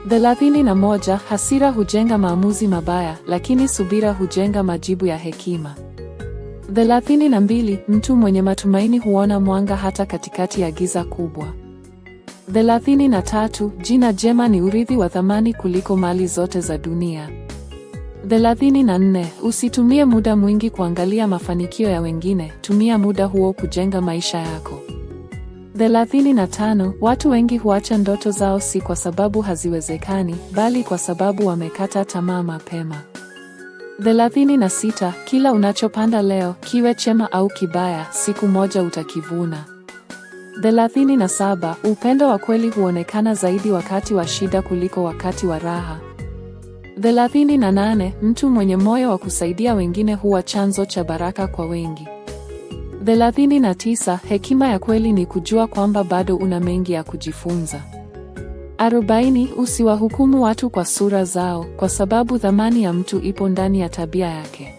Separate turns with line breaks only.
31. Hasira hujenga maamuzi mabaya, lakini subira hujenga majibu ya hekima. 32. Mtu mwenye matumaini huona mwanga hata katikati ya giza kubwa. 33. Jina jema ni urithi wa thamani kuliko mali zote za dunia. 34. Usitumie muda mwingi kuangalia mafanikio ya wengine, tumia muda huo kujenga maisha yako. 35. Watu wengi huacha ndoto zao si kwa sababu haziwezekani, bali kwa sababu wamekata tamaa mapema. 36. Kila unachopanda leo, kiwe chema au kibaya, siku moja utakivuna. 37. Upendo wa kweli huonekana zaidi wakati wa shida kuliko wakati wa raha. 38. Mtu mwenye moyo wa kusaidia wengine huwa chanzo cha baraka kwa wengi. 39. Hekima ya kweli ni kujua kwamba bado una mengi ya kujifunza. 40. Usiwahukumu watu kwa sura zao, kwa sababu thamani ya mtu ipo ndani ya tabia yake.